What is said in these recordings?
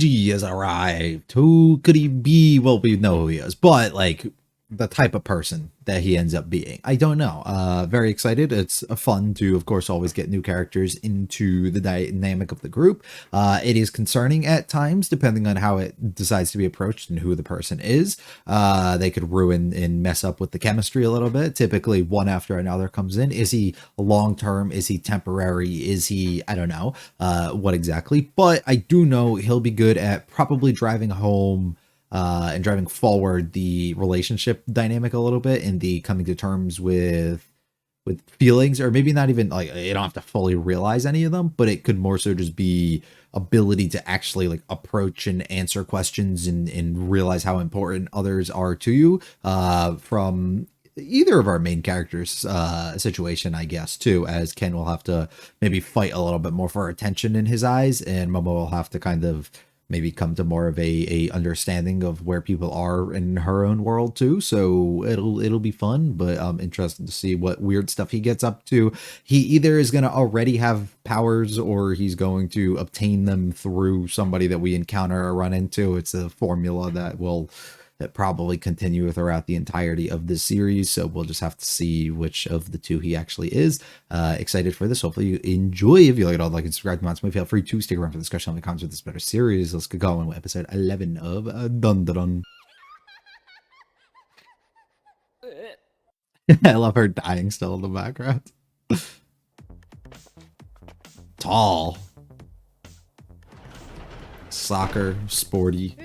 Luigi has arrived. Who could he be? Well, we know who he is, but like the type of person that he ends up being, I don't know. Very excited. It's fun to, of course, always get new characters into the dynamic of the group. It is concerning at times, depending on how it decides to be approached and who the person is. They could ruin and mess up with the chemistry a little bit. Typically, one after another comes in. Is he long-term? Is he temporary? Is he, I don't know what exactly, but I do know he'll be good at probably driving home and driving forward the relationship dynamic a little bit, and the coming to terms with feelings, or maybe not even like you don't have to fully realize any of them, but it could more so just be ability to actually like approach and answer questions and realize how important others are to you from either of our main characters situation, I guess, too, as Ken will have to maybe fight a little bit more for attention in his eyes, and Momo will have to kind of maybe come to more of a understanding of where people are in her own world too. So it'll be fun, but I'm interested to see what weird stuff he gets up to. He either is going to already have powers, or he's going to obtain them through somebody that we encounter or run into. It's a formula that will probably continue throughout the entirety of this series, so we'll just have to see which of the two he actually is. Excited for this. Hopefully you enjoy. If you like it all, like and subscribe to Monster, feel free to stick around for the discussion on the comments with this better series. Let's get going with episode 11 of Dun Dun Dun. I love her dying still in the background. Tall, soccer, sporty.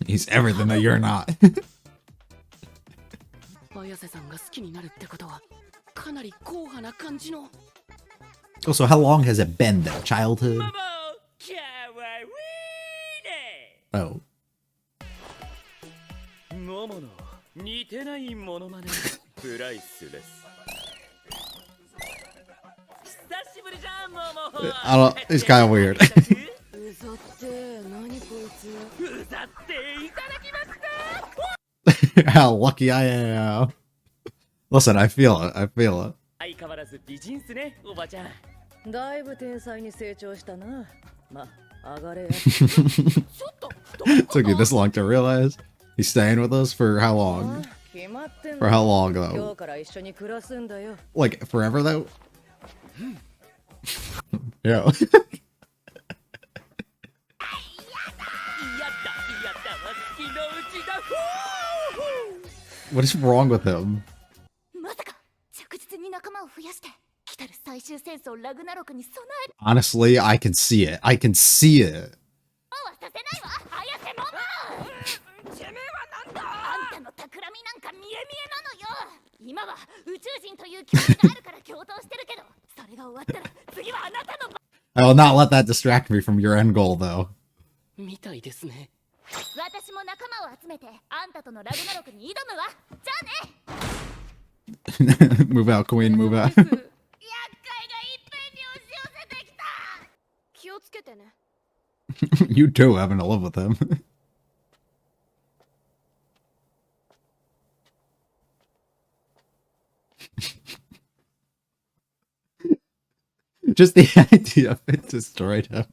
He's everything that you're not. Also, how long has it been though? Childhood? Oh. I don't, it's kind of weird. How lucky I am. Listen, I feel it. I feel it. Took you this long to realize? He's staying with us for how long? For how long though? Like forever though? Yeah. What is wrong with him? Honestly, I can see it. I can see it. I will not let that distract me from your end goal, though. Move out, queen, move out. You too, having to live with him. Just the idea of it destroyed him.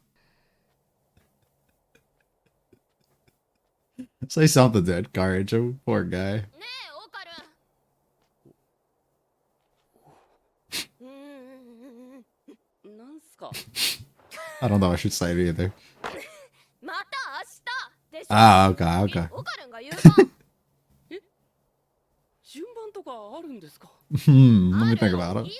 Say something, dude. Courage, oh, poor guy. I don't know I should say it either. Ah, okay, okay. Let me think about it.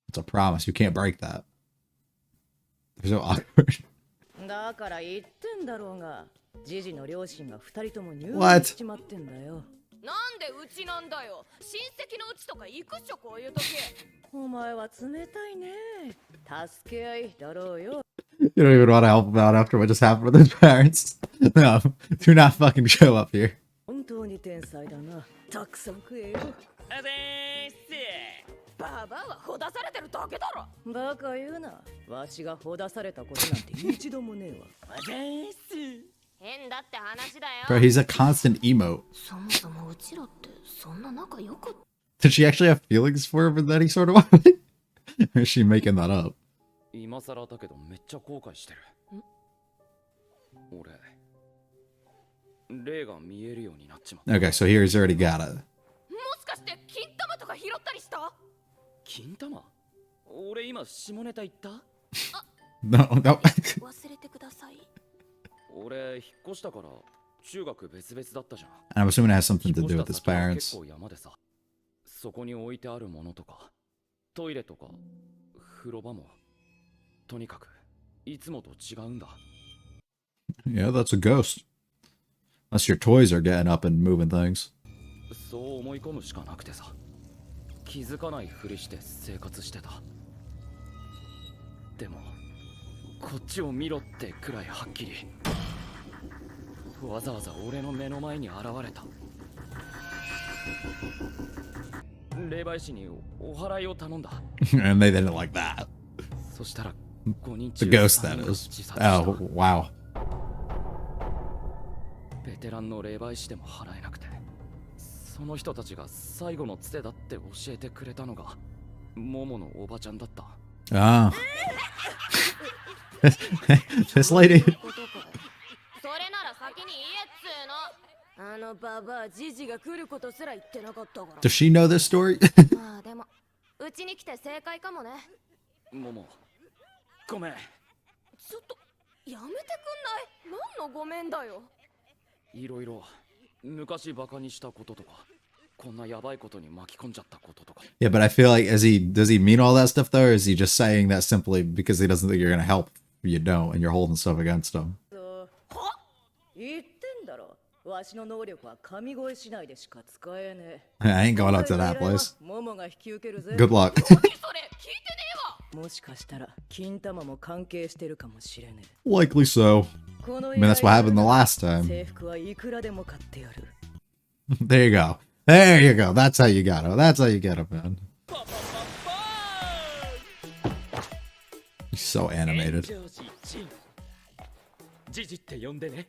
It's a promise. You can't break that. They're so awkward. What? You don't even want to help him out after what just happened with his parents. No, do not fucking show up here. ババアはほだされてるだけだろ。バカ言うな。わしがほだされたことなんて一度もねえわ。あざーす。変だって話だよ。Bro, he's a constant emote. そもそもうちらってそんな仲良かった。 Did she actually have feelings for him in any sort of way? Or is she making that up? 今更だけどめっちゃ後悔してる。俺、霊が見えるようになっちまった。Okay, so here he's already got it. もしかして金玉とか拾ったりした？金玉？俺今下ネタ言った？ No, no. 忘れてください。俺引っ越したから中学別々だったじゃん。I'm assuming it has something to do with his 結 parents. 構山でさ、そこに置いてあるものとか、トイレとか、風呂場も、とにかくいつもと違うんだ。Yeah, that's a ghost. Unless your toys are getting up and moving things. そう思い込むしかなくてさ、気づかないふりして生活してた。でもこっちを見ろってくらいはっきり、わざわざ俺の目の前に現れた。霊媒師にお祓いを頼んだ。And they didn't like that. そしたら5人 The 中 ghost, 3 that 人が is. 自殺した。 Oh, wow. ベテランの霊媒師でも払えなくて、その人たちが最後のつてだって教えてくれたのがモモのおばちゃんだった。Ah. This lady. それなら先に言えっつーの。あのババアジジが来ることすら言ってなかったから。 Does she know this story? まあでもうちに来て正解かもね。モモ、ごめん。ちょっとやめてくんない？何のごめんだよ。いろいろ昔バカにしたこととか、こんなやばいことに巻き込んじゃったこととか。 Yeah, but I feel like does he mean all that stuff though, or is he just saying that simply because he doesn't think you're gonna help? You don't, and you're holding stuff against him. は？言ってんだろ。わしの能力は神声しないでしか使えねえ。 I ain't going up to that place. モモが引き受けるぜ。 Good luck. それ聞いてねえわ。もしかしたら金玉も関係してるかもしれねえ。 Likely so. この I mean, that's what happened the last time. 制服はいくらでも買ってやる。 There you go. There you go. That's how you got him. That's how you get him, man. He's so animated. ジジって呼んでね。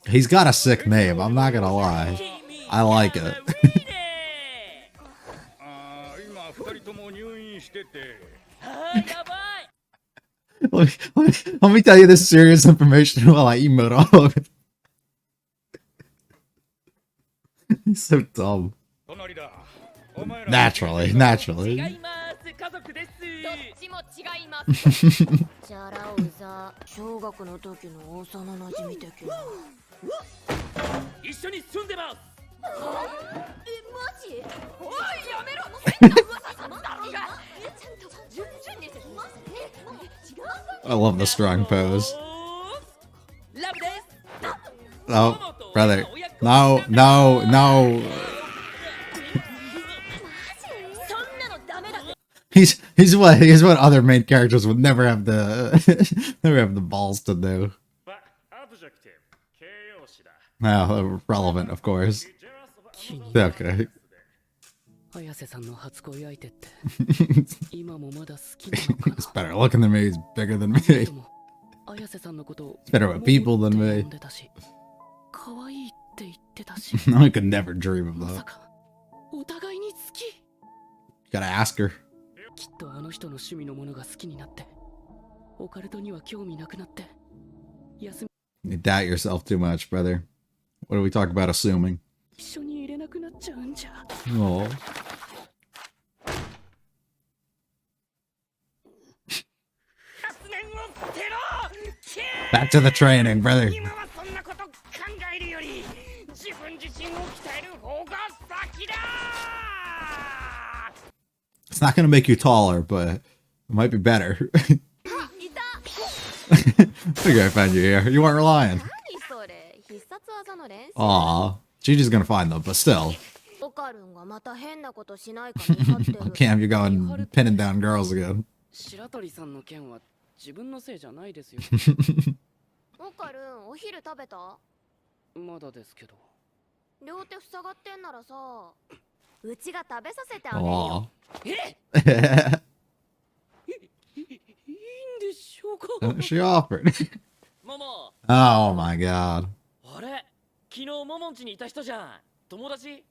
He's got a sick name. I'm not gonna lie. I like it. 今二人とも入院してて。やばい。 let me tell you this serious information while I emote all of it. He's so dumb. 隣だ。お前ら Naturally, naturally. 違います。家族です。どっちも違います。じゃらうざ。小学の時の幼馴染的な。一緒に住んでます。マジ？おいやめろ。変な噂さんだろうが。ちゃんと順々に説明して。違う。 I love the strong pose. ラブです。 Oh, brother. No, no, no. He's what other main characters would never have the never have the balls to do. アブジェクティブ、形容詞だ。 Now, relevant, of course. Okay. 綾瀬さんの初恋相手って今もまだ好きなのか He's better looking than me. He's bigger than な。 me. でも綾瀬さんのことを He's better with people than モモ me. って呼んでたし、可愛いって言ってたし、 I could never dream of まさ that. かお互いに好き。 Gotta ask her. きっとあの人の趣味のものが好きになって、オカルトには興味なくなって、休み You doubt yourself too much, brother. What do we talk about assuming? 一緒に入れなくなっちゃうんじゃ。 Oh. Back to the training, brother. 今はそんなこと考えるより自分自身を鍛える方が先だ。 It's not gonna make you taller, but it might be better. いた。 Figure I found you here. You weren't relying. 何それ？必殺技の練習。 Aw. Gigi's gonna find them, but still. オカルンがまた変なことしないか見張ってる。 Cam, you're going pinning down girls again. 白鳥さんの件は自分のせいじゃないですよ。オカルン、お昼食べた？まだですけど。両手塞がってんならさ、うちが食べさせてあげるよ。 Aw. いいんでしょうか She offered. ママ Oh my god. あれ昨日モモン家にいた人じゃん友達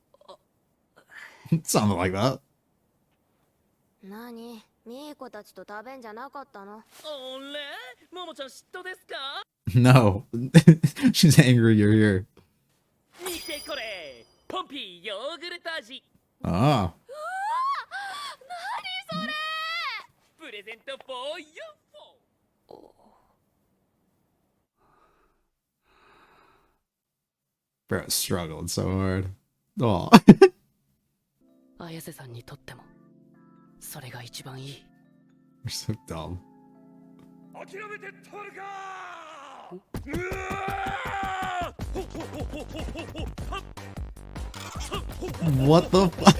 Something like that. 何、ミーコたちと食べんじゃなかったの？あれモモちゃん嫉妬ですか No. She's angry you're here. 見てこれポンピーヨーグルト味 Oh. 何それ？プレゼント for you Bro struggled so hard. Oh. 綾瀬さんにとってもそれが一番いい。 You're so dumb. 諦めてたまるか。What the fuck?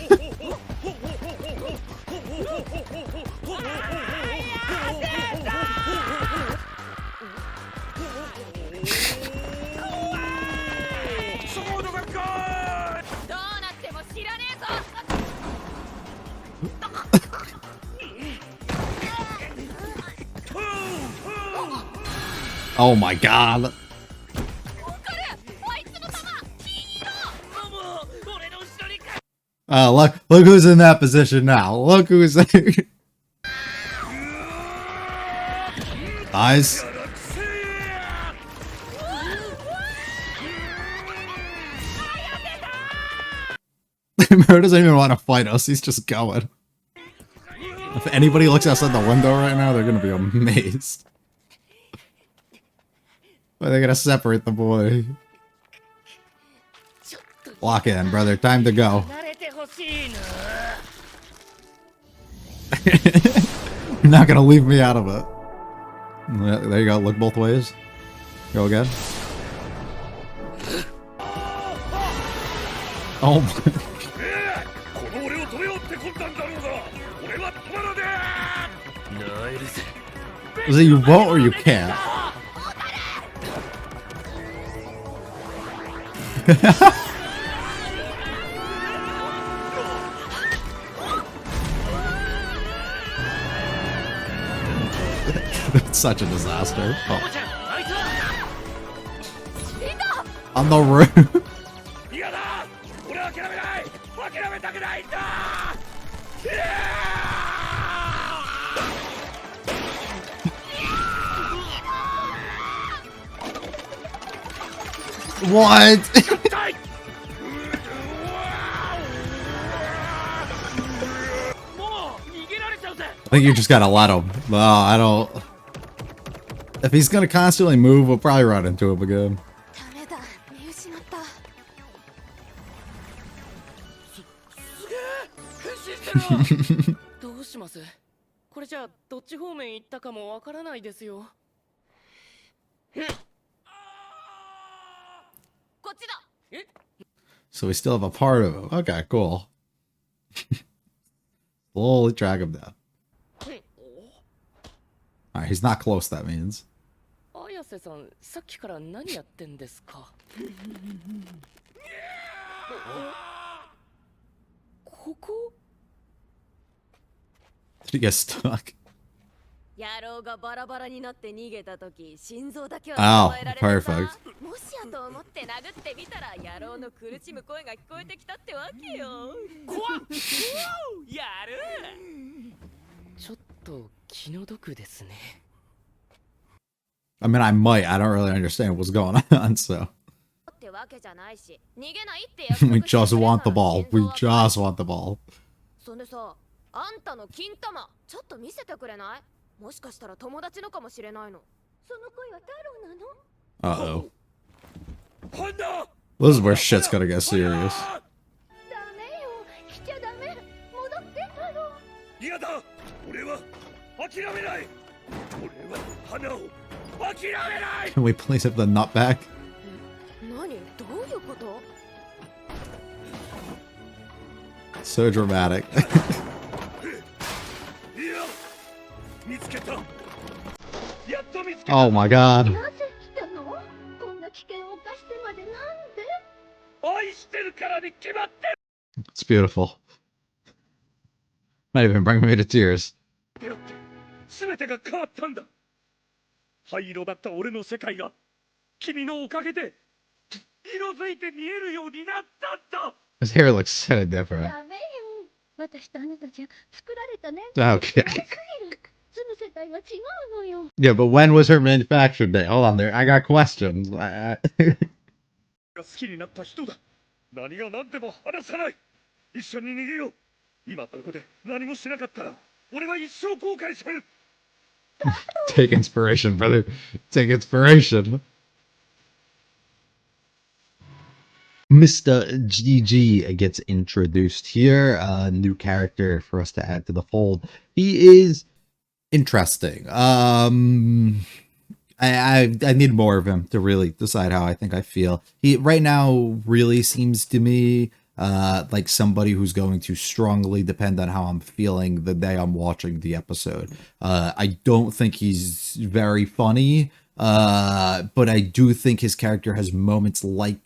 Oh my god. Look who's in that position now. Look who's there. Nice. Miro doesn't even want to fight us, he's just going. If anybody looks outside the window right now, they're gonna be amazed. But they're gonna separate the boy. Lock in, brother. Time to go. 慣れてほしいな。 You're not gonna leave me out of it. Yeah, there you go. Look both ways. Go again. Oh my. この俺を止めようって魂胆だろうが、俺は止まらねえ。ナイルズ Is it you won't or you can't? It's such a disaster. Oh. On the roof. 嫌だ。俺は諦めない。諦めたくないんだ。What? 痛い。 もう逃げられちゃうぜ I think you just gotta let him. No, I don't. If he's gonna constantly move, we'll probably run into him again. ダメだ、見失った。変身してるどうしますこれじゃあどっち方面行ったかもわからないですよこっちだ。 So we still have a part of him. Okay, cool. Slowly track him down. Alright, he's not close, that means. 綾瀬さんさっきから何やってんですかここ Did he get stuck? 野郎がバラバラになって逃げた時、心臓だけは Oh, 捕まえられてさ perfect. もしやと思って殴ってみたら野郎の苦しむ声が聞こえてきたってわけよ。怖っやるちょっと気の毒ですね I mean, I might. I don't really understand what's going on, so. ってわけじゃないし、逃げないって約束 We してくれ just たな want ら the ball. 心 We 臓は just want the ball. そんでさ、あんたの金玉、ちょっと見せてくれない？もしかしたら友達のかもしれないの。その声は太郎なの？ Uh-oh. ハンナ。 This is where shit's gonna get serious. ダメよ、来ちゃダメ。戻って太郎。嫌だ。俺は諦めない。俺は花を諦めない。 Can we please have the nut back? 何？どういうことSo dramatic. いや、見つけた。やっと見つけた。 Oh my god. なぜ来たの？こんな危険を冒してまでなんで？愛してる。ーに決まってる It's beautiful. Might even bring me to tears. よって全てが変わったんだ灰色だった俺の世界が君のおかげで色づいて見えるようになったんだ His hair looks kind of different. ダメよ私とあなたじゃ作られたね Okay. 住む世界は違うのよ Yeah, but when was her manufactured day? Hold on there. I got questions. が好きになった人だ何が何でも離さない一緒に逃げよう今ここで何もしなかったら俺は一生後悔する Take inspiration, brother. Take inspiration. Mr. GG gets introduced here. A new character for us to add to the fold. He is interesting. I need more of him to really decide how I think I feel. He right now really seems to me like somebody who's going to strongly depend on how I'm feeling the day I'm watching the episode. I don't think he's very funny, but I do think his character has moments like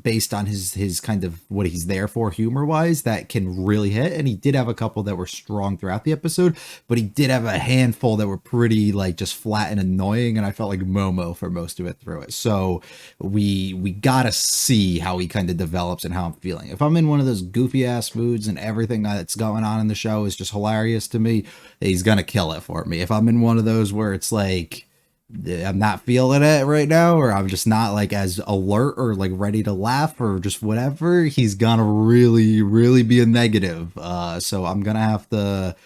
based on his kind of what he's there for humor wise that can really hit, and he did have a couple that were strong throughout the episode, but he did have a handful that were pretty like just flat and annoying, and I felt like Momo for most of it through it. So we gotta see how he kind of develops and how I'm feeling. If I'm in one of those goofy ass moods and everything that's going on in the show is just hilarious to me, he's gonna kill it for me. If I'm in one of those where it's like I'm not feeling it right now, or I'm just not like as alert or like ready to laugh or just whatever, he's gonna really be a negative. So I'm gonna have to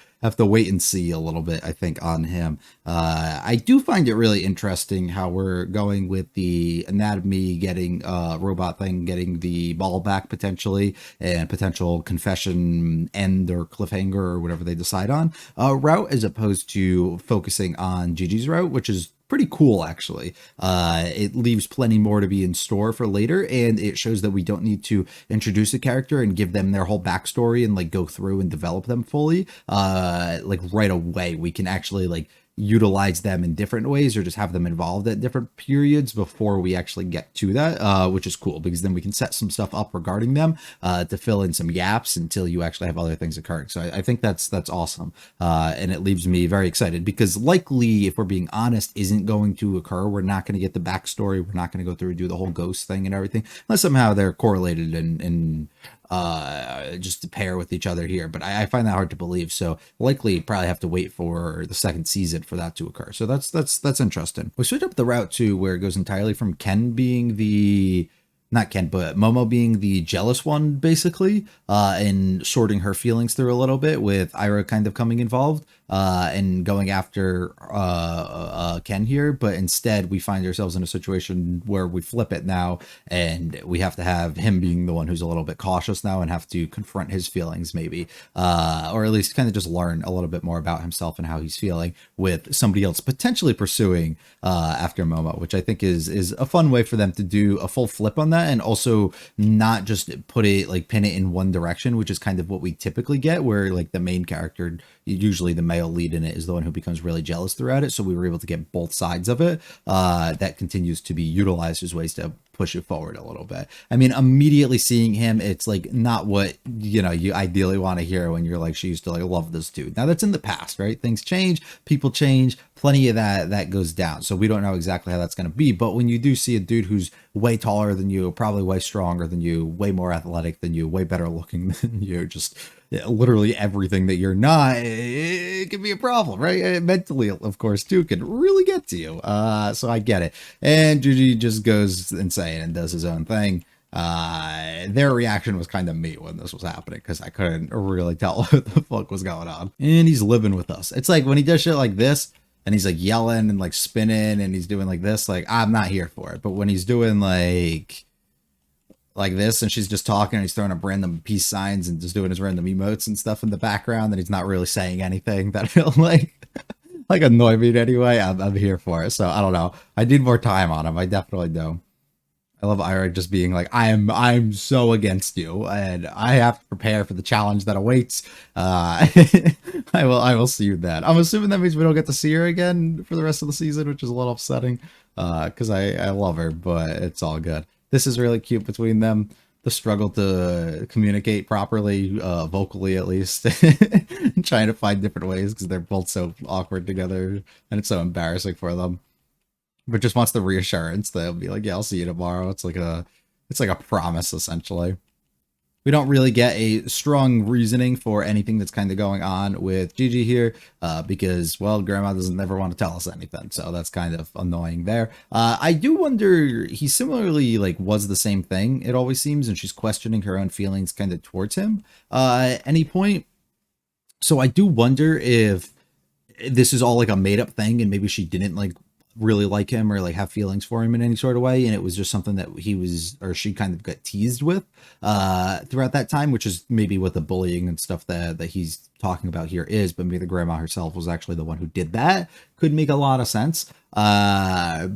wait and see a little bit, I think, on him. I do find it really interesting how we're going with the anatomy getting robot thing getting the ball back potentially, and potential confession end or cliffhanger or whatever they decide on route, as opposed to focusing on Gigi's route, which is pretty cool actually. It leaves plenty more to be in store for later, and it shows that we don't need to introduce a character and give them their whole backstory and like go through and develop them fully like right away. We can actually like utilize them in different ways or just have them involved at different periods before we actually get to that, which is cool because then we can set some stuff up regarding them to fill in some gaps until you actually have other things occurring. So I think that's awesome, and it leaves me very excited because likely, if we're being honest, isn't going to occur. We're not going to get the backstory. We're not going to go through and do the whole ghost thing and everything unless somehow they're correlated and just to pair with each other here, but I find that hard to believe, so likely probably have to wait for the second season for that to occur. So that's interesting. We switch up the route to where it goes entirely from Ken being the not Ken, but Momo being the jealous one, basically, and sorting her feelings through a little bit, with Ira kind of coming involved and going after Ken here. But instead, we find ourselves in a situation where we flip it now, and we have to have him being the one who's a little bit cautious now and have to confront his feelings, maybe, or at least kind of just learn a little bit more about himself and how he's feeling, with somebody else potentially pursuing after Momo, which I think is a fun way for them to do a full flip on that, and also not just put it like pin it in one direction, which is kind of what we typically get, where like the main character, usually the male lead in it, is the one who becomes really jealous throughout it. So we were able to get both sides of it. That continues to be utilized as ways to push it forward a little bit. I mean, immediately seeing him, it's like not what you ideally want to hear when you're like, she used to like love this dude. Now that's in the past, right? Things change, people change, plenty of that goes down. So we don't know exactly how that's going to be. But when you do see a dude who's way taller than you, probably way stronger than you, way more athletic than you, way better looking than you, just literally everything that you're not, it can be a problem, right? Mentally, of course, too, can really get to you. So I get it. And Gigi just goes insane and does his own thing. Their reaction was kind of me when this was happening, because I couldn't really tell what the fuck was going on. And he's living with us. It's like when he does shit like this, and he's like yelling and like spinning and he's doing like this, like I'm not here for it. But when he's doing like this, and she's just talking, and he's throwing up random peace signs and just doing his random emotes and stuff in the background, and he's not really saying anything that will like annoy me in any way, I'm here for it. So I don't know. I need more time on him. I definitely do. I love Ira just being like, I'm so against you, and I have to prepare for the challenge that awaits. I will see you then. I'm assuming that means we don't get to see her again for the rest of the season, which is a little upsetting, because I love her, but it's all good. This is really cute between them. the struggle to communicate properly, vocally at least, trying to find different ways because they're both so awkward together and it's so embarrassing for them. But just wants the reassurance. They'll be like, "Yeah, I'll see you tomorrow." It's like a promise essentially. We don't really get a strong reasoning for anything that's kind of going on with Gigi here, because, well, Grandma doesn't ever want to tell us anything, so that's kind of annoying there. I do wonder, he similarly, like, was the same thing, it always seems, and she's questioning her own feelings kind of towards him at any point. So I do wonder if this is all, like, a made-up thing, and maybe she didn't, like, really like him or like have feelings for him in any sort of way, and it was just something that he was, or she kind of got teased with throughout that time, which is maybe what the bullying and stuff that he's talking about here is. But maybe the grandma herself was actually the one who did that. Could make a lot of sense, but I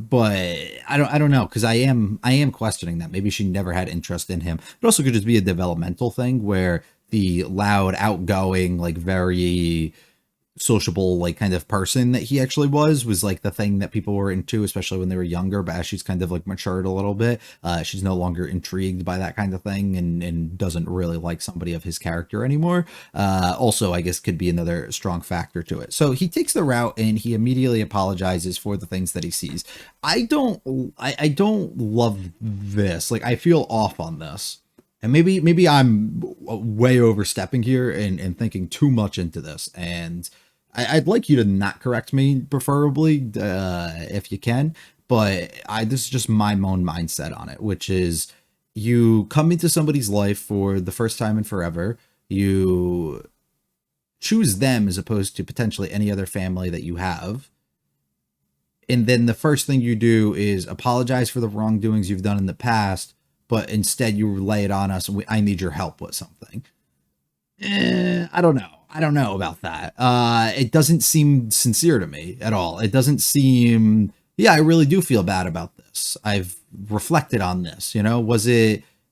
don't know, because I am questioning that. Maybe she never had interest in him. It also could just be a developmental thing where the loud, outgoing, like very sociable, like kind of person that he actually was like the thing that people were into, especially when they were younger. But as she's kind of like matured a little bit, she's no longer intrigued by that kind of thing, and doesn't really like somebody of his character anymore. Also, I guess could be another strong factor to it. So he takes the route and he immediately apologizes for the things that he sees. I don't love this. Like, I feel off on this. And maybe I'm way overstepping here and thinking too much into this. And I'd like you to not correct me, preferably, if you can. But this is just my own mindset on it, which is you come into somebody's life for the first time in forever. You choose them as opposed to potentially any other family that you have. And then the first thing you do is apologize for the wrongdoings you've done in the past, but instead you lay it on us. I need your help with something. I don't know. I don't know about that. It doesn't seem sincere to me at all. It doesn't seem, yeah, I really do feel bad about this. I've reflected on this, you know,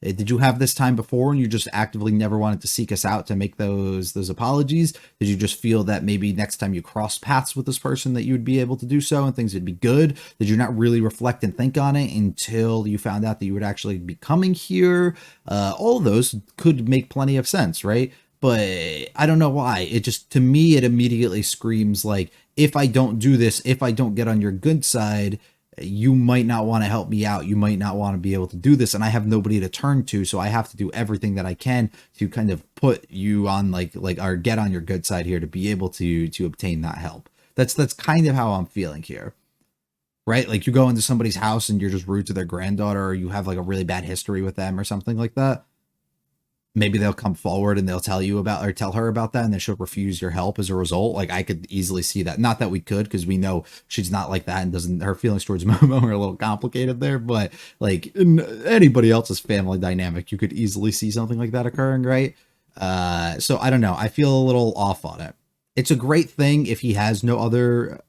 did you have this time before and you just actively never wanted to seek us out to make those apologies? Did you just feel that maybe next time you cross paths with this person that you would be able to do so and things would be good? Did you not really reflect and think on it until you found out that you would actually be coming here? All of those could make plenty of sense, right? But I don't know why. It just, to me, it immediately screams like, if I don't do this, if I don't get on your good side, you might not want to help me out. You might not want to be able to do this. And I have nobody to turn to. So I have to do everything that I can to kind of put you on like, or get on your good side here to be able to obtain that help. That's kind of how I'm feeling here. Right? Like you go into somebody's house and you're just rude to their granddaughter, or you have like a really bad history with them or something like that. Maybe they'll come forward and they'll tell you about, or tell her about that, and then she'll refuse your help as a result. Like I could easily see that. Not that we could, because we know she's not like that and doesn't, her feelings towards Momo are a little complicated there, but like in anybody else's family dynamic, you could easily see something like that occurring, right? So I don't know. I feel a little off on it. It's a great thing if he has no other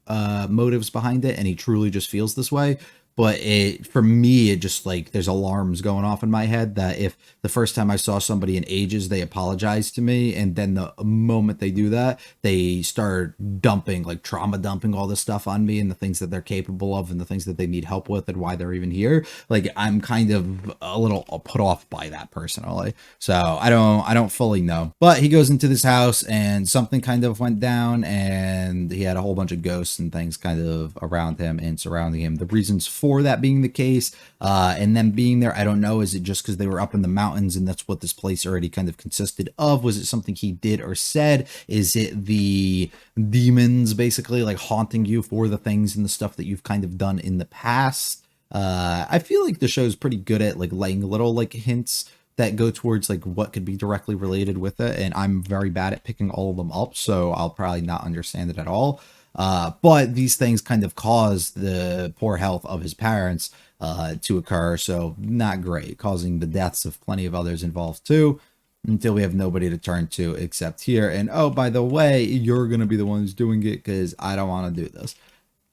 motives behind it and he truly just feels this way. But for me, it just like there's alarms going off in my head that if the first time I saw somebody in ages, they apologized to me, and then the moment they do that, they start dumping, like trauma dumping all this stuff on me and the things that they're capable of and the things that they need help with and why they're even here. Like I'm kind of a little put off by that personally. So I don't fully know. But he goes into this house and something kind of went down and he had a whole bunch of ghosts and things kind of around him and surrounding him. The reasons for that being the case and them being there, I don't know. Is it just because they were up in the mountains and that's what this place already kind of consisted of? Was it something he did or said? Is it the demons basically like haunting you for the things and the stuff that you've kind of done in the past? I feel like the show's pretty good at like laying little like hints that go towards like what could be directly related with it, and I'm very bad at picking all of them up, so I'll probably not understand it at all. But these things kind of caused the poor health of his parents to occur, so not great, causing the deaths of plenty of others involved too, until we have nobody to turn to except here. And oh, by the way, you're going to be the one who's doing it because I don't want to do this.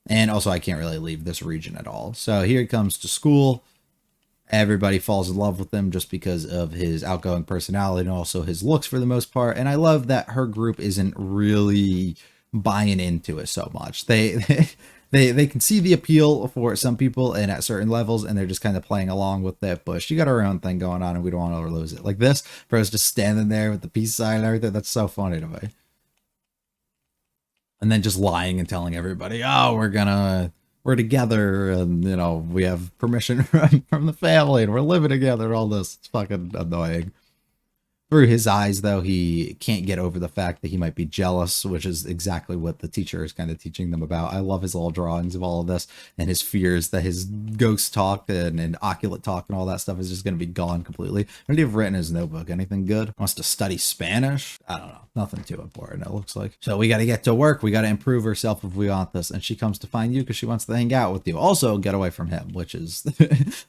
And also, I can't really leave this region at all. So here he comes to school. Everybody falls in love with him just because of his outgoing personality and also his looks for the most part. And I love that her group isn't really buying into it so much. They can see the appeal for some people and at certain levels, and they're just kind of playing along with that. But she got her own thing going on, and we don't want to lose it. Like this, bro's just standing there with the peace sign and everything. That's so funny to me. And then just lying and telling everybody, oh, we're together, and you know, we have permission from the family, and we're living together. All this, it's fucking annoying. Through his eyes, though, he can't get over the fact that he might be jealous, which is exactly what the teacher is kind of teaching them about. I love his little drawings of all of this, and his fears that his ghost talk and oculate talk and all that stuff is just going to be gone completely. What did he have written in his notebook? Anything good? Wants to study Spanish? I don't know. Nothing too important, it looks like. So we got to get to work. We got to improve ourselves if we want this. And she comes to find you because she wants to hang out with you. Also, get away from him, which is...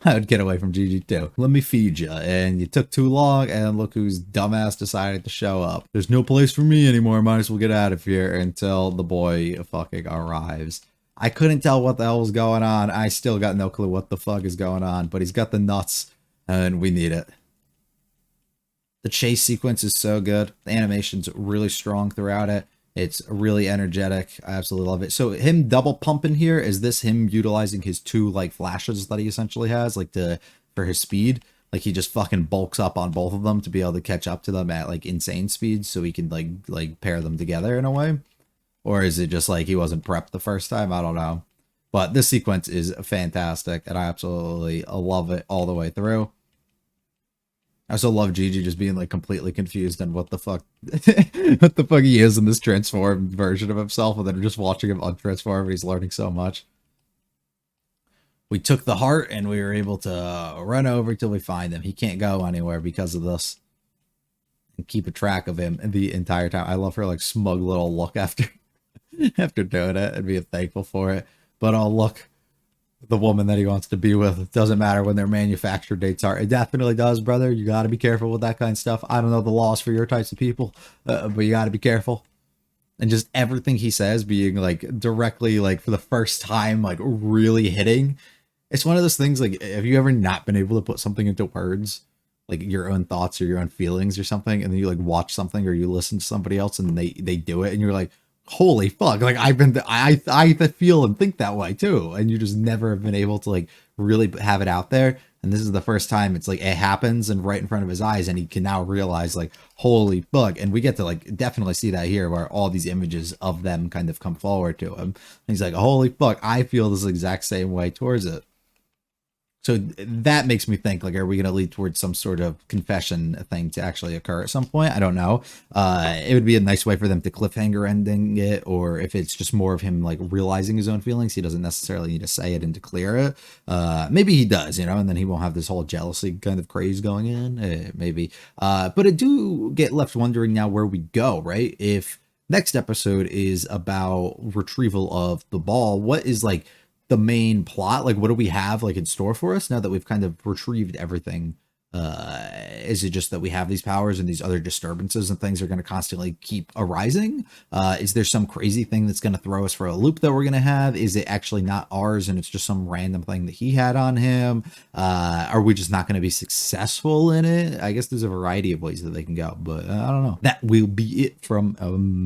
I would get away from Gigi too. Let me feed you. And you took too long, and look who's dumbass decided to show up. There's no place for me anymore. Might as well get out of here until the boy fucking arrives. I couldn't tell what the hell was going on. I still got no clue what the fuck is going on, but he's got the nuts, and we need it. The chase sequence is so good. The animation's really strong throughout it. It's really energetic. I absolutely love it. So him double pumping here, is this him utilizing his two like flashes that he essentially has, like for his speed? Like he just fucking bulks up on both of them to be able to catch up to them at like insane speeds, so he can like pair them together in a way? Or is it just like he wasn't prepped the first time? I don't know. But this sequence is fantastic, and I absolutely love it all the way through. I also love Gigi just being like completely confused on what the fuck what the fuck he is in this transformed version of himself, and then just watching him untransform, and he's learning so much. We took the heart, and we were able to run over till we find him. He can't go anywhere because of this. And keep a track of him the entire time. I love her like smug little look after after doing it and being thankful for it. But oh look, the woman that he wants to be with. It doesn't matter when their manufacture dates are. It definitely does, brother. You got to be careful with that kind of stuff. I don't know the laws for your types of people, but you got to be careful. And just everything he says being like directly, like for the first time, like really hitting. It's one of those things, like, have you ever not been able to put something into words, like your own thoughts or your own feelings or something, and then you like watch something or you listen to somebody else and they do it, and you're like, holy fuck, like I feel and think that way too, and you just never have been able to like really have it out there. And this is the first time it's like it happens and right in front of his eyes, and he can now realize like, holy fuck. And we get to like definitely see that here, where all these images of them kind of come forward to him, and he's like, holy fuck, I feel this exact same way towards it. So that makes me think, like, are we going to lead towards some sort of confession thing to actually occur at some point? I don't know. It would be a nice way for them to cliffhanger ending it, or if it's just more of him, like, realizing his own feelings, he doesn't necessarily need to say it and declare it. Maybe he does, you know, and then he won't have this whole jealousy kind of craze going in. Maybe. But I do get left wondering now where we go, right? If next episode is about retrieval of the ball, what is, like, the main plot? Like, what do we have like in store for us now that we've kind of retrieved everything? Is it just that we have these powers and these other disturbances and things are going to constantly keep arising? Is there some crazy thing that's going to throw us for a loop that we're going to have? Is it actually not ours and it's just some random thing that he had on him? Are we just not going to be successful in it? I guess there's a variety of ways that they can go, but I don't know. That will be it from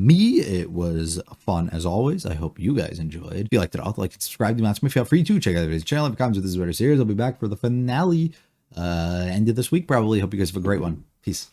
me. It was fun as always. I hope you guys enjoyed. If you liked it, I'll like and subscribe to me. Feel free to check out the videos channel. If it comes with this is better series, I'll be back for the finale end of this week probably. Hope you guys have a great one. Peace.